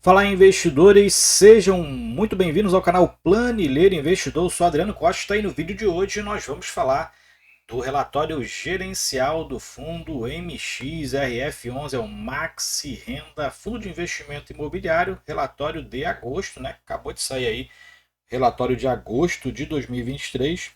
Fala investidores, sejam muito bem-vindos ao canal Planilheiro Investidor. Eu sou Adriano Costa e no vídeo de hoje nós vamos falar do relatório gerencial do fundo MXRF11, é o Maxi Renda, fundo de investimento imobiliário, relatório de agosto, né? Acabou de sair aí, relatório de agosto de 2023.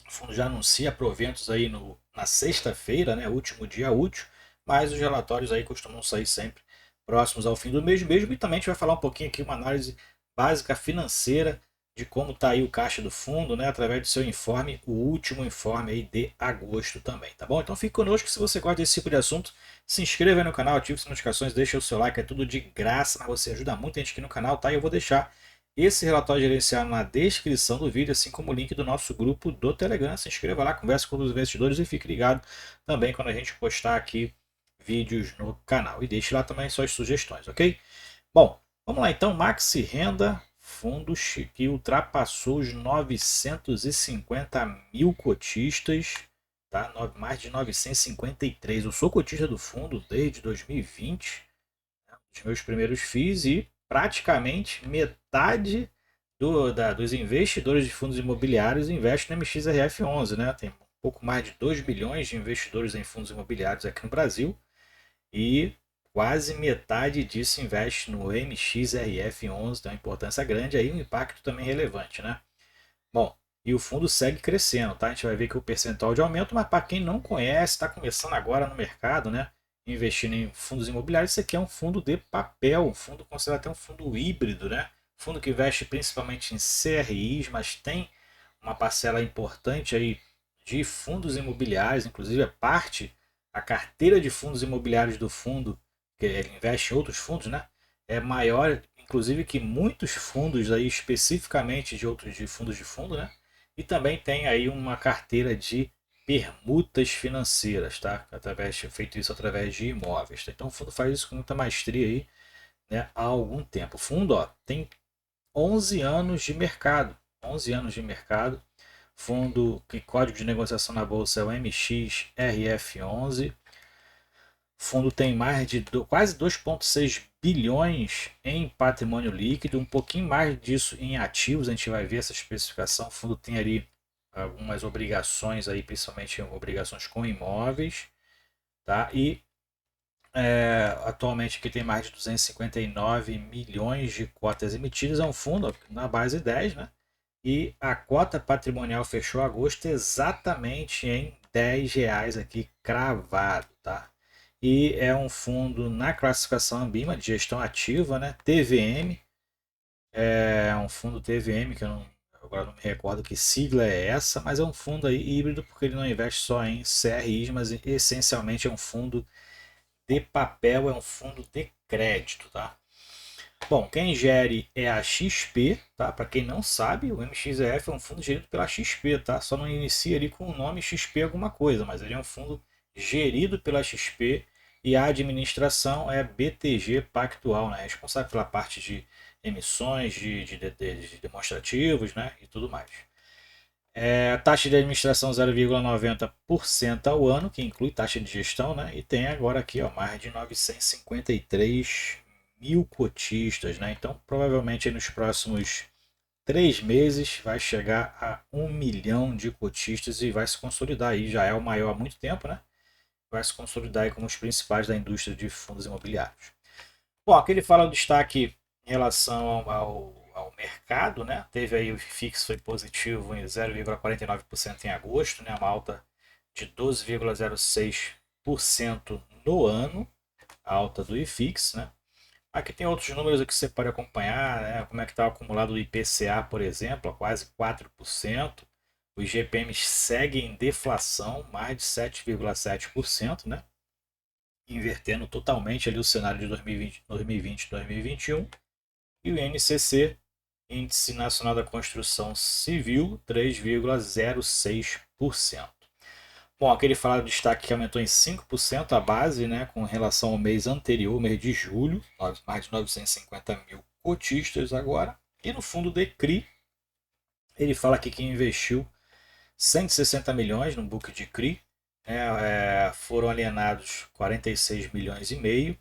O fundo já anuncia proventos aí na sexta-feira, né? Último dia útil, mas os relatórios aí costumam sair sempre próximos ao fim do mês mesmo. E também a gente vai falar um pouquinho aqui, uma análise básica financeira de como está aí o caixa do fundo, né, através do seu informe, o último informe aí de agosto também, tá bom? Então fique conosco, se você gosta desse tipo de assunto, se inscreva aí no canal, ative as notificações, deixa o seu like, é tudo de graça, mas você ajuda muito a gente aqui no canal, tá? E eu vou deixar esse relatório gerencial na descrição do vídeo, assim como o link do nosso grupo do Telegram. Se inscreva lá, converse com os investidores e fique ligado também quando a gente postar aqui vídeos no canal. E deixe lá também suas sugestões, ok? Bom, vamos lá então. Maxi Renda, fundo que ultrapassou os 950 mil cotistas, tá? Mais de 953. Eu sou cotista do fundo desde 2020, né? Os meus primeiros FIIs e praticamente metade dos investidores de fundos imobiliários investe no MXRF11, né? Tem um pouco mais de 2 bilhões de investidores em fundos imobiliários aqui no Brasil e quase metade disso investe no MXRF11, tem uma importância grande aí, um impacto também relevante, né? Bom, e o fundo segue crescendo, tá? A gente vai ver que o percentual de aumento, mas para quem não conhece, está começando agora no mercado, né? Investindo em fundos imobiliários, isso aqui é um fundo de papel, um fundo considerado até um fundo híbrido, né? Fundo que investe principalmente em CRIs, mas tem uma parcela importante aí de fundos imobiliários, inclusive a carteira de fundos imobiliários do fundo, que ele investe em outros fundos, né? É maior, inclusive, que muitos fundos aí, especificamente de outros de fundos de fundo, né? E também tem aí uma carteira de permutas financeiras, tá? Feito isso através de imóveis. Tá? Então o fundo faz isso com muita maestria aí, né? Há algum tempo. O fundo, ó, tem 11 anos de mercado. 11 anos de mercado. Fundo que código de negociação na bolsa é o MXRF11. O fundo tem mais de quase 2,6 bilhões em patrimônio líquido, um pouquinho mais disso em ativos, a gente vai ver essa especificação. O fundo tem ali algumas obrigações, aí, principalmente obrigações com imóveis, tá? E atualmente aqui tem mais de 259 milhões de cotas emitidas, é um fundo na base 10, né? E a cota patrimonial fechou agosto exatamente em R$ 10 aqui cravado, tá? E é um fundo na classificação Ambima de gestão ativa, né? TVM, é um fundo TVM que agora não me recordo que sigla é essa, mas é um fundo aí híbrido porque ele não investe só em CRIs, mas essencialmente é um fundo de papel, é um fundo de crédito, tá? Bom, quem gere é a XP, tá? Para quem não sabe, o MXEF é um fundo gerido pela XP, tá? Só não inicia ali com o nome XP alguma coisa, mas ele é um fundo gerido pela XP e a administração é BTG Pactual, né? Responsável pela parte de emissões, de demonstrativos, né? E tudo mais. Taxa de administração 0,90% ao ano, que inclui taxa de gestão, né? E tem agora aqui ó, mais de 953 mil cotistas, né? Então, provavelmente nos próximos 3 meses vai chegar a 1 milhão de cotistas e vai se consolidar aí. Já é o maior há muito tempo, né? Vai se consolidar aí como os principais da indústria de fundos imobiliários. Bom, aqui ele fala o destaque em relação ao mercado, né? Teve aí o IFIX foi positivo em 0,49% em agosto, né? Uma alta de 12,06% no ano, a alta do IFIX, né? Aqui tem outros números que você pode acompanhar, né? Como é que está o acumulado do IPCA, por exemplo, a quase 4%. Os GPMs seguem em deflação, mais de 7,7%, né? Invertendo totalmente ali o cenário de 2020, 2020 e 2021. E o INCC, Índice Nacional da Construção Civil, 3,06%. Bom, aquele fala do destaque que aumentou em 5% a base, né, com relação ao mês anterior, mês de julho, mais de 950 mil cotistas agora. E no fundo DECRI, ele fala aqui que investiu 160 milhões no book de CRI, foram alienados 46 milhões e meio,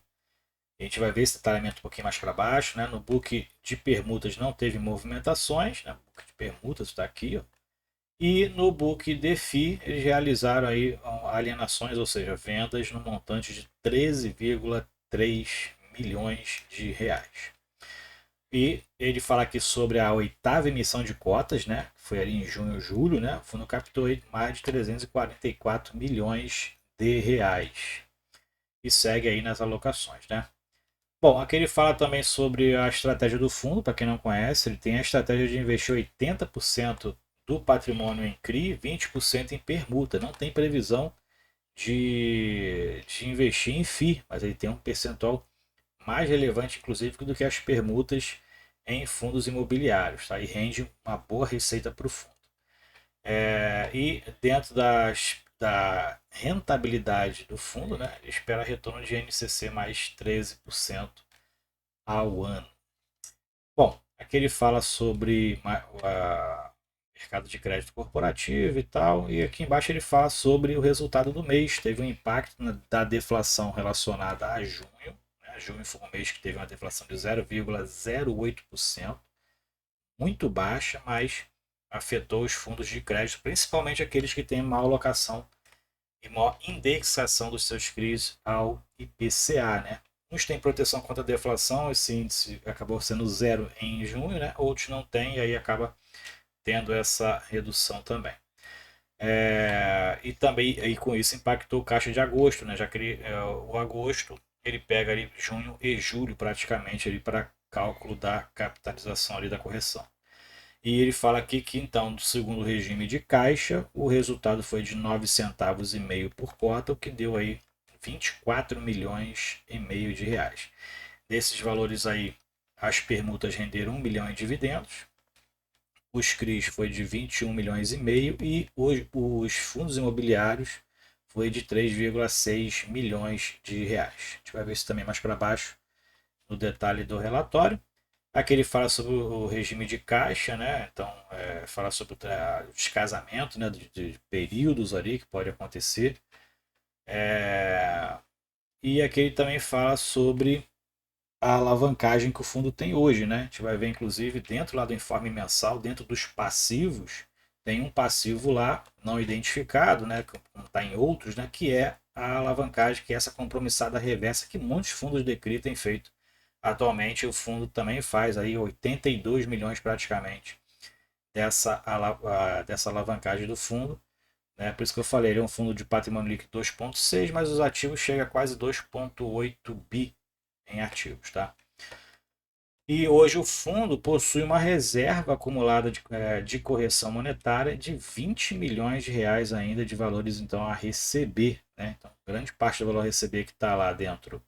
A gente vai ver esse detalhamento um pouquinho mais para baixo, né? No book de permutas não teve movimentações, né? O book de permutas está aqui, ó. E no book DeFi eles realizaram aí alienações, ou seja, vendas no montante de 13,3 milhões de reais. E ele fala aqui sobre a oitava emissão de cotas, né? Foi ali em junho, julho, né? O fundo captou mais de 344 milhões de reais. E segue aí nas alocações, né? Bom, aqui ele fala também sobre a estratégia do fundo, para quem não conhece, ele tem a estratégia de investir 80% do patrimônio em CRI, 20% em permuta. Não tem previsão de investir em FI, mas ele tem um percentual mais relevante, inclusive, do que as permutas em fundos imobiliários, tá? E rende uma boa receita para o fundo. E dentro da rentabilidade do fundo, né, ele espera retorno de NCC mais 13% ao ano. Bom, aqui ele fala sobre mercado de crédito corporativo e tal, e aqui embaixo ele fala sobre o resultado do mês. Teve um impacto da deflação relacionada a junho. Né? Junho foi um mês que teve uma deflação de 0,08%, muito baixa, mas afetou os fundos de crédito, principalmente aqueles que têm maior alocação e maior indexação dos seus CRIs ao IPCA, né? Uns têm proteção contra a deflação, esse índice acabou sendo zero em junho, né? Outros não têm, e aí acaba tendo essa redução também. E também aí com isso impactou o caixa de agosto, né? Já que o agosto ele pega ali junho e julho praticamente ali para cálculo da capitalização ali da correção. E ele fala aqui que então, do segundo regime de caixa, o resultado foi de 9 centavos e meio por cota, o que deu aí 24 milhões e meio de reais. Desses valores aí, as permutas renderam 1 bilhão em dividendos, os CRIs foi de 21 milhões e meio e os fundos imobiliários foi de 3,6 milhões de reais. A gente vai ver isso também mais para baixo no detalhe do relatório. Aqui ele fala sobre o regime de caixa, né? Então, fala sobre o descasamento, né? De períodos ali que pode acontecer. E aqui ele também fala sobre a alavancagem que o fundo tem hoje, né? A gente vai ver, inclusive, dentro lá do informe mensal, dentro dos passivos, tem um passivo lá não identificado, né? Como está em outros, né? Que é a alavancagem, que é essa compromissada reversa que muitos fundos de CRI têm feito. Atualmente o fundo também faz aí 82 milhões praticamente dessa alavancagem do fundo. Né? Por isso que eu falei, ele é um fundo de patrimônio líquido 2,6, mas os ativos chegam a quase 2,8 bi em ativos. Tá? E hoje o fundo possui uma reserva acumulada de correção monetária de 20 milhões de reais ainda de valores então a receber. Né? Então, grande parte do valor a receber que está lá dentro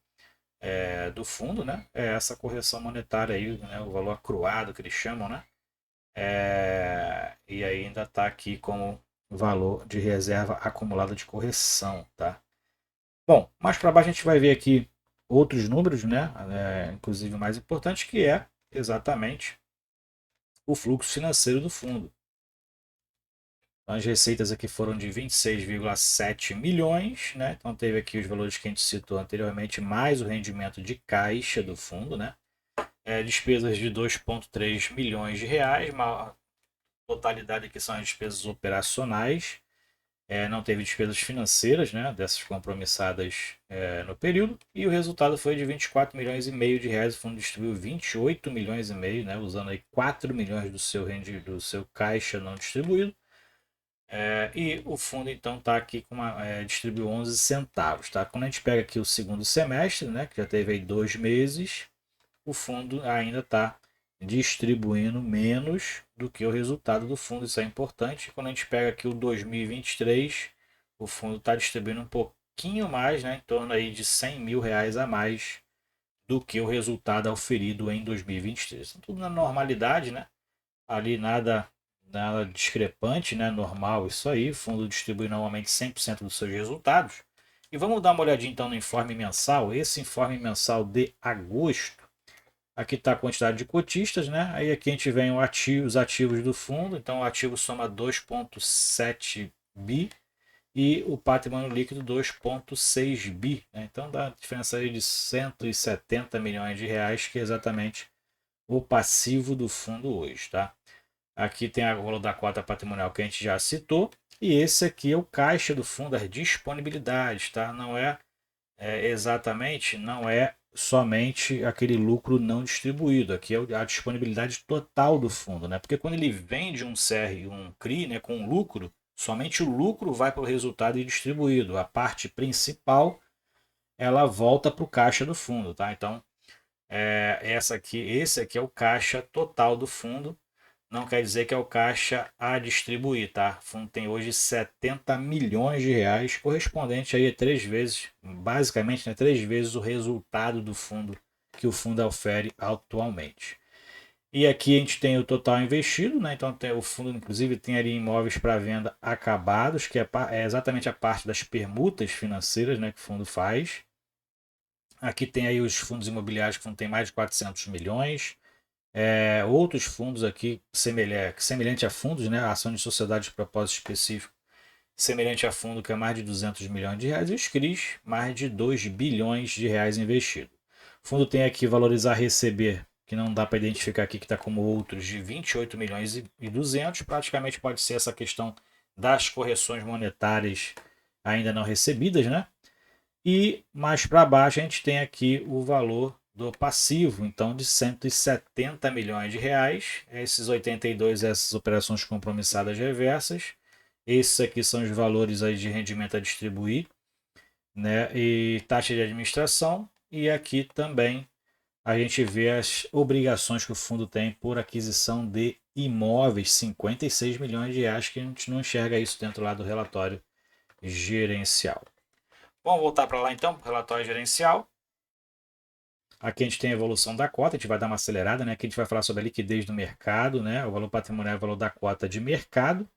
do fundo, né? É essa correção monetária aí, né? O valor acruado que eles chamam, né? E ainda está aqui como valor de reserva acumulada de correção, tá? Bom, mais para baixo a gente vai ver aqui outros números, né? Inclusive o mais importante, que é exatamente o fluxo financeiro do fundo. As receitas aqui foram de 26,7 milhões, né? Então teve aqui os valores que a gente citou anteriormente, mais o rendimento de caixa do fundo, né? Despesas de 2,3 milhões de reais, uma totalidade aqui são as despesas operacionais, não teve despesas financeiras, né, dessas compromissadas no período, e o resultado foi de 24 milhões e meio de reais, o fundo distribuiu 28 milhões e meio, né, usando aí 4 milhões do seu caixa não distribuído, e o fundo então está aqui distribuiu 11 centavos. Tá? Quando a gente pega aqui o segundo semestre, né, que já teve aí 2 meses, o fundo ainda está distribuindo menos do que o resultado do fundo. Isso é importante. Quando a gente pega aqui o 2023, o fundo está distribuindo um pouquinho mais, né, em torno aí de 100 mil reais a mais do que o resultado auferido em 2023. Então, tudo na normalidade, né? Ali nada discrepante, né? Normal isso aí. O fundo distribui normalmente 100% dos seus resultados. E vamos dar uma olhadinha então no informe mensal. Esse informe mensal de agosto. Aqui está a quantidade de cotistas, né? Aí aqui a gente vem os ativos do fundo. Então o ativo soma 2,7 bi e o patrimônio líquido 2,6 bi. Né? Então dá diferença aí de 170 milhões de reais, que é exatamente o passivo do fundo hoje. Tá? Aqui tem o valor da cota patrimonial que a gente já citou. E esse aqui é o caixa do fundo, as disponibilidades. Tá? Não é, exatamente, não é somente aquele lucro não distribuído. Aqui é a disponibilidade total do fundo. Né? Porque quando ele vende um CR, um CRI, né, com lucro, somente o lucro vai para o resultado e distribuído. A parte principal ela volta para o caixa do fundo. Tá? Então, esse aqui é o caixa total do fundo. Não quer dizer que é o caixa a distribuir, tá? O fundo tem hoje 70 milhões de reais, correspondente aí a 3 vezes, basicamente, né, 3 vezes o resultado do fundo que o fundo ofere atualmente. E aqui a gente tem o total investido, né? Então o fundo, inclusive, tem ali imóveis para venda acabados, que é exatamente a parte das permutas financeiras, né, que o fundo faz. Aqui tem aí os fundos imobiliários, que o fundo tem mais de 400 milhões. Outros fundos aqui, semelhante a fundos, né? Ação de sociedade de propósito específico, semelhante a fundo, que é mais de 200 milhões de reais. E os CRIs, mais de 2 bilhões de reais investidos. O fundo tem aqui valorizar receber, que não dá para identificar aqui, que está como outros, de 28 milhões e 200. Praticamente pode ser essa questão das correções monetárias ainda não recebidas, né? E mais para baixo a gente tem aqui o valor do passivo, então de 170 milhões de reais. Esses 82, essas operações compromissadas reversas. Esses aqui são os valores aí de rendimento a distribuir, né? E taxa de administração. E aqui também a gente vê as obrigações que o fundo tem por aquisição de imóveis, 56 milhões de reais, que a gente não enxerga isso dentro lá do relatório gerencial. Vamos voltar para lá então, relatório gerencial. Aqui a gente tem a evolução da cota, a gente vai dar uma acelerada, né? Aqui a gente vai falar sobre a liquidez do mercado, né? O valor patrimonial é o valor da cota de mercado.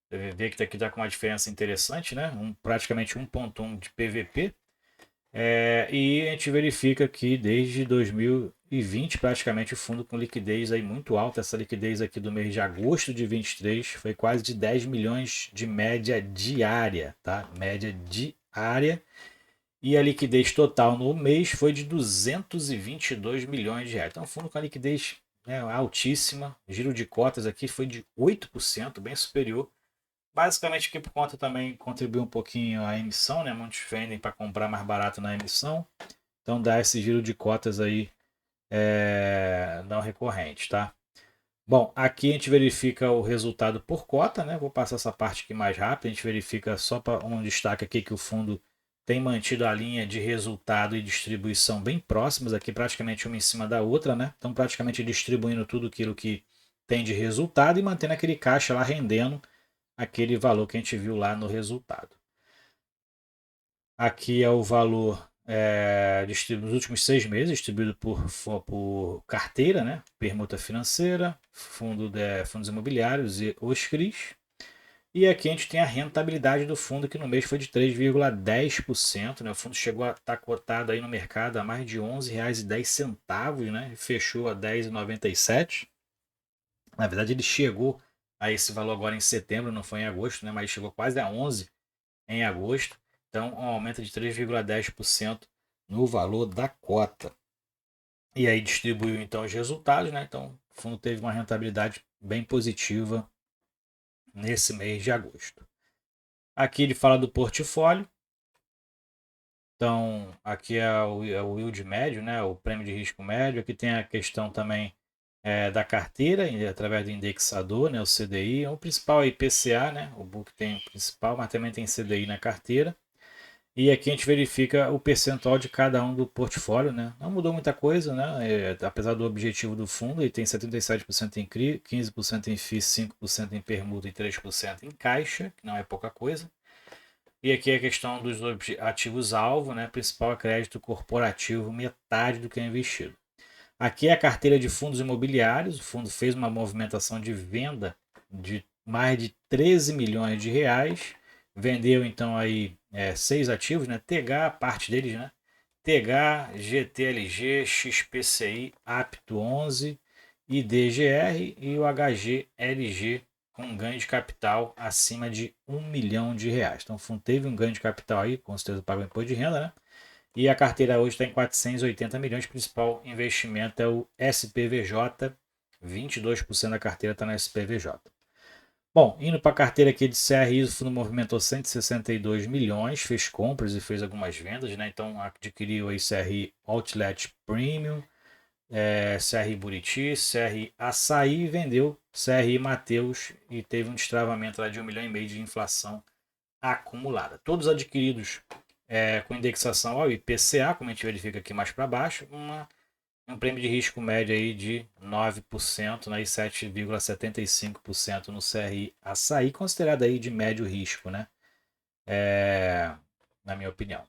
Você vê que aqui está com uma diferença interessante, né? Praticamente 1,1 de PVP. E a gente verifica que desde 2020, praticamente o fundo com liquidez aí muito alta. Essa liquidez aqui do mês de agosto de 23 foi quase de 10 milhões de média diária, tá? Média diária. E a liquidez total no mês foi de 222 milhões de reais. Então, fundo com a liquidez, né, altíssima. O giro de cotas aqui foi de 8%, bem superior. Basicamente aqui por conta também contribuiu um pouquinho a emissão, né? Muitos vendem para comprar mais barato na emissão. Então dá esse giro de cotas aí não recorrente, tá? Bom, aqui a gente verifica o resultado por cota, né? Vou passar essa parte aqui mais rápido. A gente verifica só para um destaque aqui que o fundo tem mantido a linha de resultado e distribuição bem próximas, aqui praticamente uma em cima da outra, né? Então praticamente distribuindo tudo aquilo que tem de resultado e mantendo aquele caixa lá rendendo aquele valor que a gente viu lá no resultado. Aqui é o valor distribuído nos últimos 6 meses, distribuído por carteira, né? Permuta financeira, fundos imobiliários e os CRIs. E aqui a gente tem a rentabilidade do fundo, que no mês foi de 3,10%. Né? O fundo chegou a estar cotado aí no mercado a mais de R$ 11,10, né? Fechou a R$ 10,97. Na verdade, ele chegou a esse valor agora em setembro, não foi em agosto, né? Mas chegou quase a 11 em agosto. Então, um aumento de 3,10% no valor da cota. E aí distribuiu então os resultados, né? Então, o fundo teve uma rentabilidade bem positiva nesse mês de agosto. Aqui ele fala do portfólio. Então, aqui é o yield médio, né? O prêmio de risco médio. Aqui tem a questão também da carteira, através do indexador, né? O CDI. O principal é IPCA, né? O book tem o principal, mas também tem CDI na carteira. E aqui a gente verifica o percentual de cada um do portfólio, né? Não mudou muita coisa, né? Apesar do objetivo do fundo, ele tem 77% em CRI, 15% em FIIs, 5% em permuta e 3% em caixa, que não é pouca coisa. E aqui a questão dos ativos-alvo, né? Principal é crédito corporativo, metade do que é investido. Aqui é a carteira de fundos imobiliários. O fundo fez uma movimentação de venda de mais de 13 milhões de reais. Vendeu então aí 6 ativos, né? TH, parte deles, né? TH, GTLG, XPCI, Apto 11, IDGR e o HGLG com um ganho de capital acima de R$ 1 milhão. Então o fundo teve um ganho de capital aí, com certeza pagou imposto de renda, né? E a carteira hoje está em 480 milhões. O principal investimento é o SPVJ. 22% da carteira está na SPVJ. Bom, indo para a carteira aqui de CRI, o fundo movimentou 162 milhões, fez compras e fez algumas vendas, né? Então adquiriu aí CRI Outlet Premium, CRI Buriti, CRI Açaí, vendeu CRI Mateus e teve um destravamento lá de 1,5 milhão de inflação acumulada. Todos adquiridos com indexação ao IPCA, como a gente verifica aqui mais para baixo, um prêmio de risco médio aí de 9%, né, e 7,75% no CRI Açaí, considerado aí de médio risco, né? Na minha opinião.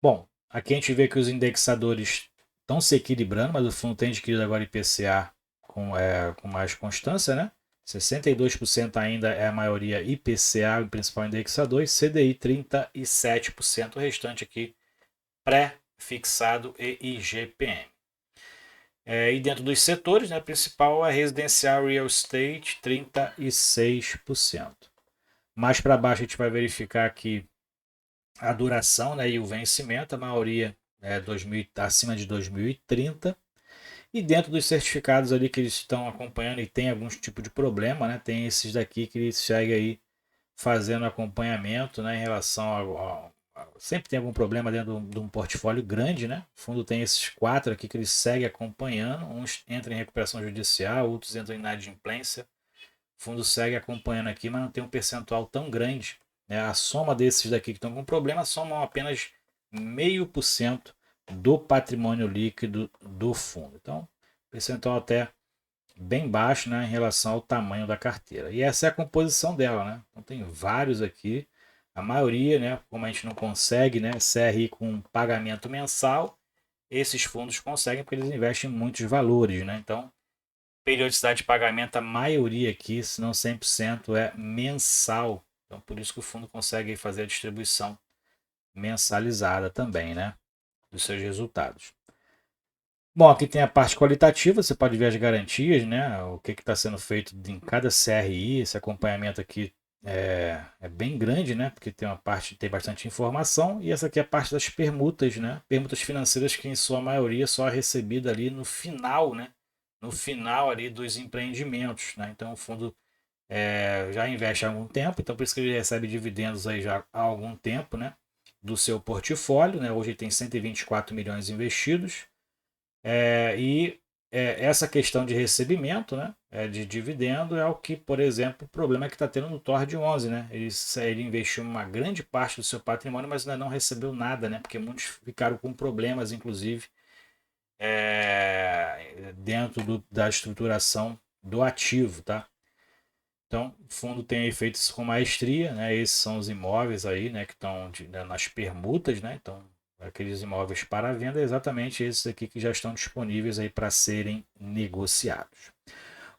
Bom, aqui a gente vê que os indexadores estão se equilibrando, mas o fundo tem adquirido agora IPCA com mais constância, né? 62% ainda é a maioria IPCA, o principal indexador, e CDI 37%, o restante aqui pré-fixado e IGPM. E dentro dos setores, né, principal é residencial real estate, 36%. Mais para baixo a gente vai verificar aqui a duração, né, e o vencimento, a maioria acima de 2030. E dentro dos certificados ali que eles estão acompanhando e tem algum tipo de problema, né, tem esses daqui que eles seguem aí fazendo acompanhamento, né, em relação sempre tem algum problema dentro de um portfólio grande, né? O fundo tem esses 4 aqui que ele segue acompanhando. Uns entram em recuperação judicial, outros entram em inadimplência. O fundo segue acompanhando aqui, mas não tem um percentual tão grande, né? A soma desses daqui que estão com problema somam apenas 0,5% do patrimônio líquido do fundo. Então, percentual até bem baixo, né, em relação ao tamanho da carteira. E essa é a composição dela, né? Então tem vários aqui. A maioria, né, como a gente não consegue, né, CRI com pagamento mensal, esses fundos conseguem porque eles investem em muitos valores, né? Então, periodicidade de pagamento, a maioria aqui, se não 100%, é mensal. Então, por isso que o fundo consegue fazer a distribuição mensalizada também, né, dos seus resultados. Bom, aqui tem a parte qualitativa, você pode ver as garantias, né, o que está sendo feito em cada CRI, esse acompanhamento aqui é bem grande, né? Porque tem uma parte tem bastante informação, e essa aqui é a parte das permutas, né? Permutas financeiras que em sua maioria só é recebida ali no final, né? No final ali dos empreendimentos, né? Então o fundo já investe há algum tempo, então por isso que ele recebe dividendos aí já há algum tempo, né? Do seu portfólio, né? Hoje ele tem 124 milhões investidos, essa questão de recebimento, né, de dividendo, é o que, por exemplo, o problema é que está tendo no Tord 11, né? Ele investiu uma grande parte do seu patrimônio, mas ainda não recebeu nada, né? Porque muitos ficaram com problemas, inclusive, dentro da estruturação do ativo, tá? Então, o fundo tem feito isso com maestria, né? Esses são os imóveis aí, né, que estão nas permutas, né? Então, aqueles imóveis para venda, é exatamente esses aqui que já estão disponíveis aí para serem negociados.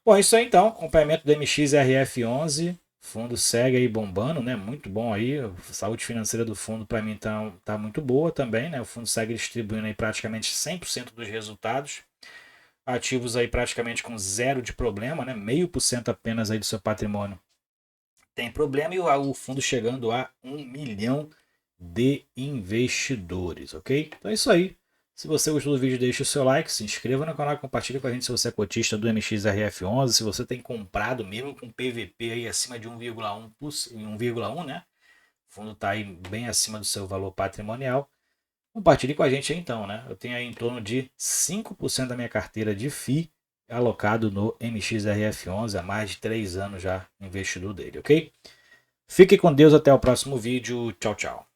Bom, isso aí então, acompanhamento do MXRF11, o fundo segue aí bombando, né? Muito bom aí, a saúde financeira do fundo para mim tá muito boa também, né? O fundo segue distribuindo aí praticamente 100% dos resultados, ativos aí praticamente com 0 de problema, né? 0,5% apenas aí do seu patrimônio tem problema, e o fundo chegando a 1 milhão de investidores, ok? Então é isso aí. Se você gostou do vídeo, deixe o seu like, se inscreva no canal, compartilhe com a gente se você é cotista do MXRF11, se você tem comprado mesmo com PVP aí acima de 1,1, né? O fundo está aí bem acima do seu valor patrimonial. Compartilhe com a gente aí então, né? Eu tenho aí em torno de 5% da minha carteira de FII alocado no MXRF11, há mais de 3 anos já investidor dele, ok? Fique com Deus, até o próximo vídeo. Tchau, tchau.